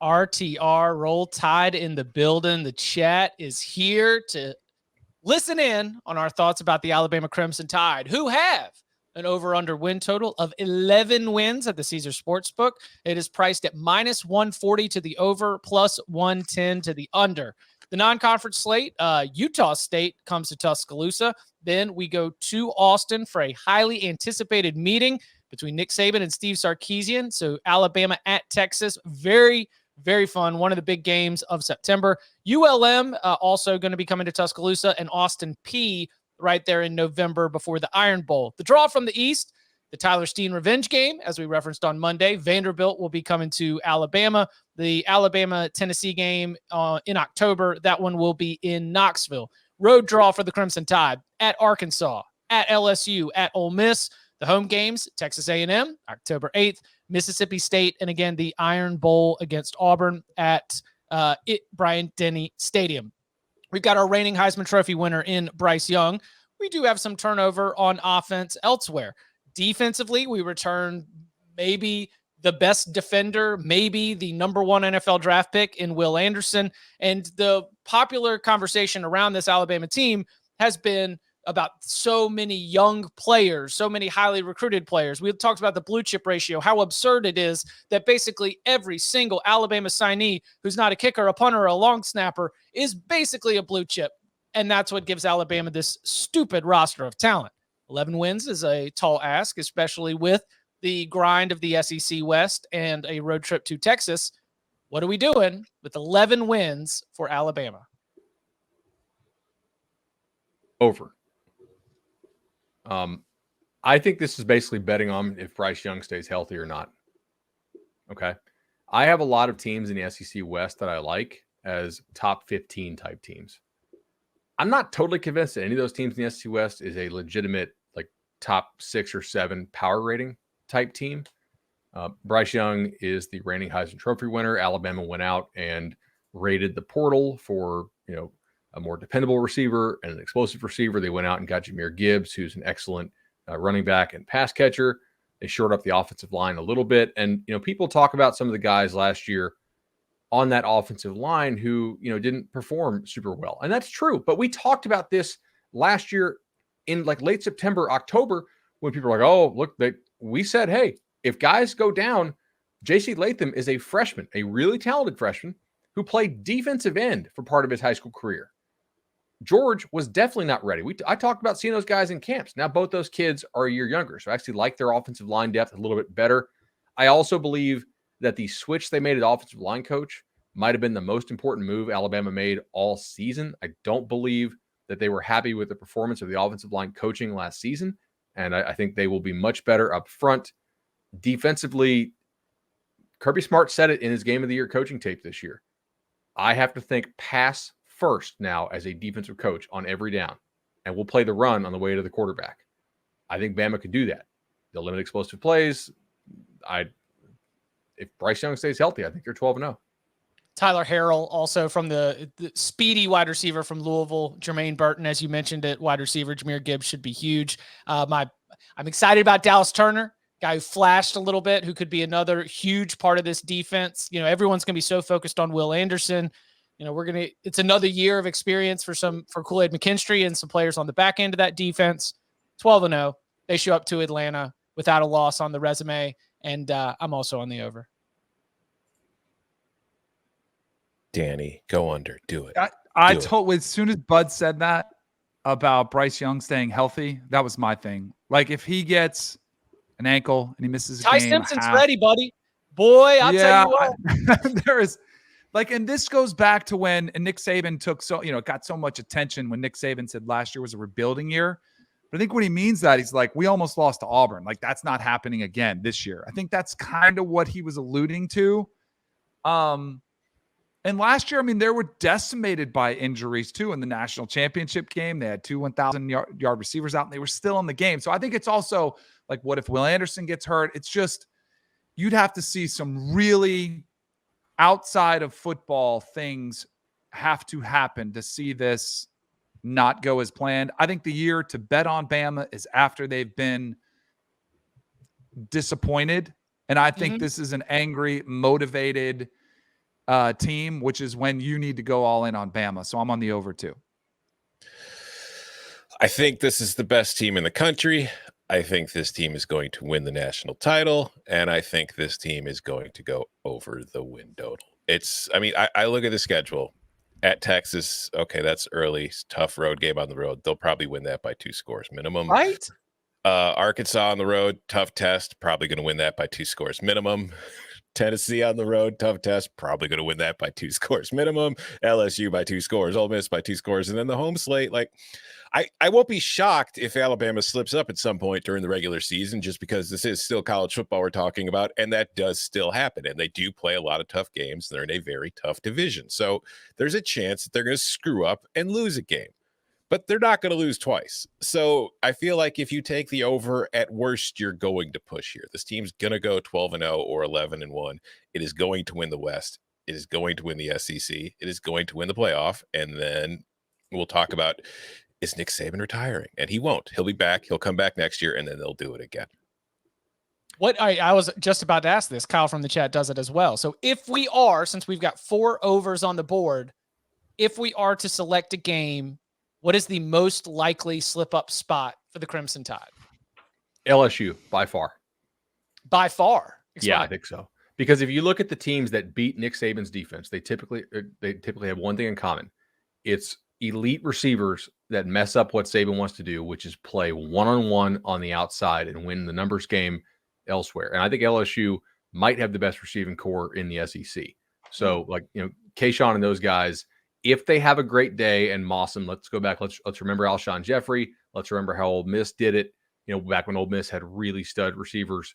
RTR, Roll Tide in the building. The chat is here to listen in on our thoughts about the Alabama Crimson Tide, who have an over-under win total of 11 wins at the Caesars Sportsbook. It is priced at -140 to the over, +110 to the under. The non-conference slate, Utah State comes to Tuscaloosa. Then we go to Austin for a highly anticipated meeting between Nick Saban and Steve Sarkisian. So Alabama at Texas, very, very fun. One of the big games of September. ULM also going to be coming to Tuscaloosa, and Austin P right there in November before the Iron Bowl. The draw from the East, the Tyler Steen revenge game, as we referenced on Monday. Vanderbilt will be coming to Alabama. The Alabama-Tennessee game in October, that one will be in Knoxville. Road draw for the Crimson Tide at Arkansas, at LSU, at Ole Miss. The home games, Texas A&M, October 8th, Mississippi State, and again, the Iron Bowl against Auburn at Bryant-Denny Stadium. We've got our reigning Heisman Trophy winner in Bryce Young. We do have some turnover on offense elsewhere. Defensively, we return maybe the best defender, maybe the number one NFL draft pick in Will Anderson. And the popular conversation around this Alabama team has been about so many young players, so many highly recruited players. We talked about the blue chip ratio, how absurd it is that basically every single Alabama signee who's not a kicker, a punter, or a long snapper is basically a blue chip. And that's what gives Alabama this stupid roster of talent. 11 wins is a tall ask, especially with the grind of the SEC West and a road trip to Texas. What are we doing with 11 wins for Alabama? Over. I think this is basically betting on if Bryce Young stays healthy or not. Okay. I have a lot of teams in the SEC West that I like as top 15 type teams. I'm not totally convinced that any of those teams in the SEC West is a legitimate, like, top 6 or 7 power rating type team. Bryce Young is the reigning Heisman Trophy winner. Alabama went out and raided the portal for, a more dependable receiver and an explosive receiver. They went out and got Jahmyr Gibbs, who's an excellent running back and pass catcher. They shored up the offensive line a little bit. And, people talk about some of the guys last year on that offensive line who, didn't perform super well. And that's true. But we talked about this last year in like late September, October, when people are like, oh, look, we said, hey, if guys go down, J.C. Latham is a freshman, a really talented freshman who played defensive end for part of his high school career. George was definitely not ready. I talked about seeing those guys in camps. Now both those kids are a year younger, so I actually like their offensive line depth a little bit better. I also believe that the switch they made at offensive line coach might have been the most important move Alabama made all season. I don't believe that they were happy with the performance of the offensive line coaching last season, and I think they will be much better up front. Defensively, Kirby Smart said it in his Game of the Year coaching tape this year. I have to think pass first now as a defensive coach on every down, and we'll play the run on the way to the quarterback. I think Bama could do that. They'll limit explosive plays. If Bryce Young stays healthy, I think they're 12-0. Tyler Harrell, also from the speedy wide receiver from Louisville. Jermaine Burton, as you mentioned, at wide receiver. Jahmyr Gibbs should be huge. I'm excited about Dallas Turner, guy who flashed a little bit, who could be another huge part of this defense. Everyone's going to be so focused on Will Anderson. It's another year of experience for Kool-Aid McKinstry and some players on the back end of that defense. 12-0. They show up to Atlanta without a loss on the resume. And I'm also on the over. Danny, go under. Do it. As soon as Bud said that about Bryce Young staying healthy, that was my thing. Like, if he gets an ankle and he misses a Ty game, Simpson's ready, buddy. Boy, I'll tell you what. There is, and this goes back to when Nick Saban got so much attention when Nick Saban said last year was a rebuilding year. But I think when he means that, he's like, we almost lost to Auburn. Like, that's not happening again this year. I think that's kind of what he was alluding to. And last year, they were decimated by injuries too in the national championship game. They had 2 1,000-yard receivers out, and they were still in the game. So I think it's also like, what if Will Anderson gets hurt? It's just, you'd have to see some really outside of football things have to happen to see this not go as planned. I think the year to bet on Bama is after they've been disappointed. And I think this is an angry, motivated team, which is when you need to go all in on Bama. So I'm on the over too. I think this is the best team in the country. I think this team is going to win the national title, and I think this team is going to go over the win total. I look at the schedule at Texas. Okay, that's early, tough road game on the road. They'll probably win that by 2 scores minimum. Right? Arkansas on the road, tough test, probably going to win that by 2 scores minimum. Tennessee on the road, tough test, probably going to win that by 2 scores minimum. LSU by 2 scores, Ole Miss by 2 scores, and then the home slate. Like, I won't be shocked if Alabama slips up at some point during the regular season, just because this is still college football we're talking about, and that does still happen. And they do play a lot of tough games. They're in a very tough division, so there's a chance that they're going to screw up and lose a game. But they're not going to lose twice. So I feel like if you take the over, at worst, you're going to push here. This team's going to go 12-0 or 11-1. It is going to win the West. It is going to win the SEC. It is going to win the playoff. And then we'll talk about, is Nick Saban retiring? And he won't. He'll be back. He'll come back next year, and then they'll do it again. What I was just about to ask this. Kyle from the chat does it as well. So if we are, since we've got 4 overs on the board, if we are to select a game, what is the most likely slip-up spot for the Crimson Tide? LSU, by far. By far. Yeah, I think so. Because if you look at the teams that beat Nick Saban's defense, they typically have one thing in common. It's elite receivers that mess up what Saban wants to do, which is play one-on-one on the outside and win the numbers game elsewhere. And I think LSU might have the best receiving core in the SEC. So, Kayshawn and those guys, if they have a great day, and Mawson, let's go back. Let's remember Alshon Jeffrey. Let's remember how Ole Miss did it. Back when Ole Miss had really stud receivers.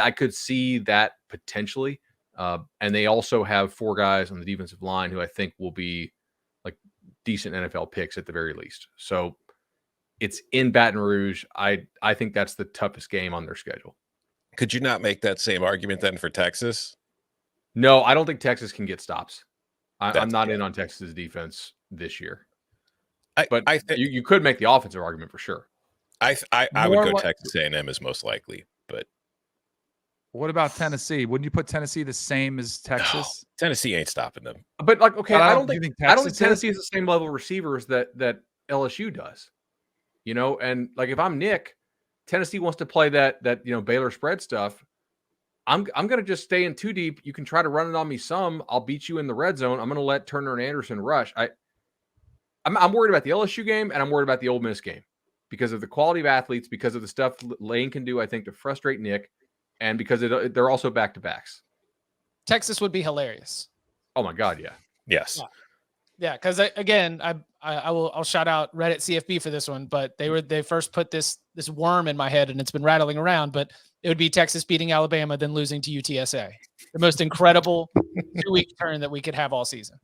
I could see that potentially. And they also have 4 guys on the defensive line who I think will be like decent NFL picks at the very least. So it's in Baton Rouge. I think that's the toughest game on their schedule. Could you not make that same argument then for Texas? No, I don't think Texas can get stops. I'm not in on Texas' defense this year. But I think you could make the offensive argument for sure. I would go Texas A&M is most likely. But what about Tennessee? Wouldn't you put Tennessee the same as Texas? No, Tennessee ain't stopping them. But I don't think Texas Tennessee is the same level of receivers that LSU does. And like if I'm Nick, Tennessee wants to play that Baylor spread stuff. I'm going to just stay in 2 deep. You can try to run it on me some. I'll beat you in the red zone. I'm going to let Turner and Anderson rush. I'm worried about the LSU game, and I'm worried about the Ole Miss game because of the quality of athletes, because of the stuff Lane can do, I think, to frustrate Nick, and because they're also back-to-backs. Texas would be hilarious. Oh, my God, yeah. Yes. Yeah, because again, I'll shout out Reddit CFB for this one, but they first put this worm in my head and it's been rattling around, but it would be Texas beating Alabama, then losing to UTSA. The most incredible 2-week turn that we could have all season.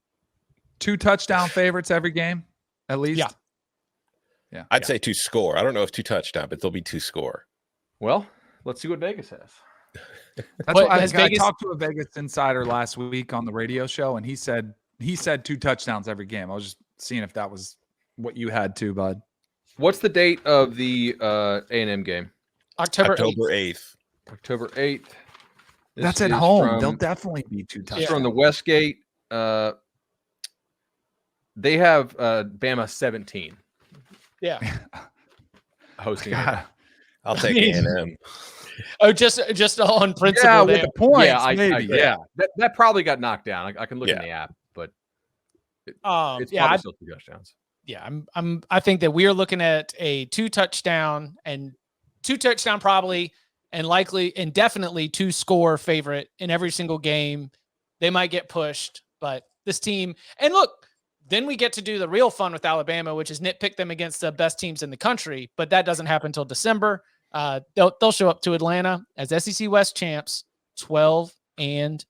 2 touchdown favorites every game, at least. Yeah. I'd say 2 score. I don't know if 2 touchdown, but they'll be 2 score. Well, let's see what Vegas has. That's what I talked to a Vegas insider last week on the radio show, and he said 2 touchdowns every game. I was just seeing if that was what you had too, bud. What's the date of the A&M game? October 8th. October 8th. That's at home. They'll definitely be 2 touchdowns. From the Westgate. They have Bama 17. Yeah. Hosting. I'll take A&M. Oh, just on principle. Yeah, there. with the points, yeah, maybe. That probably got knocked down. I can look in the app, but it's probably still 2 touchdowns. Yeah, I think that we are looking at a 2 touchdown probably, and likely and definitely 2 score favorite in every single game. They might get pushed, but this team, and look, then we get to do the real fun with Alabama, which is nitpick them against the best teams in the country, but that doesn't happen until December. They'll show up to Atlanta as SEC West champs, 12-0.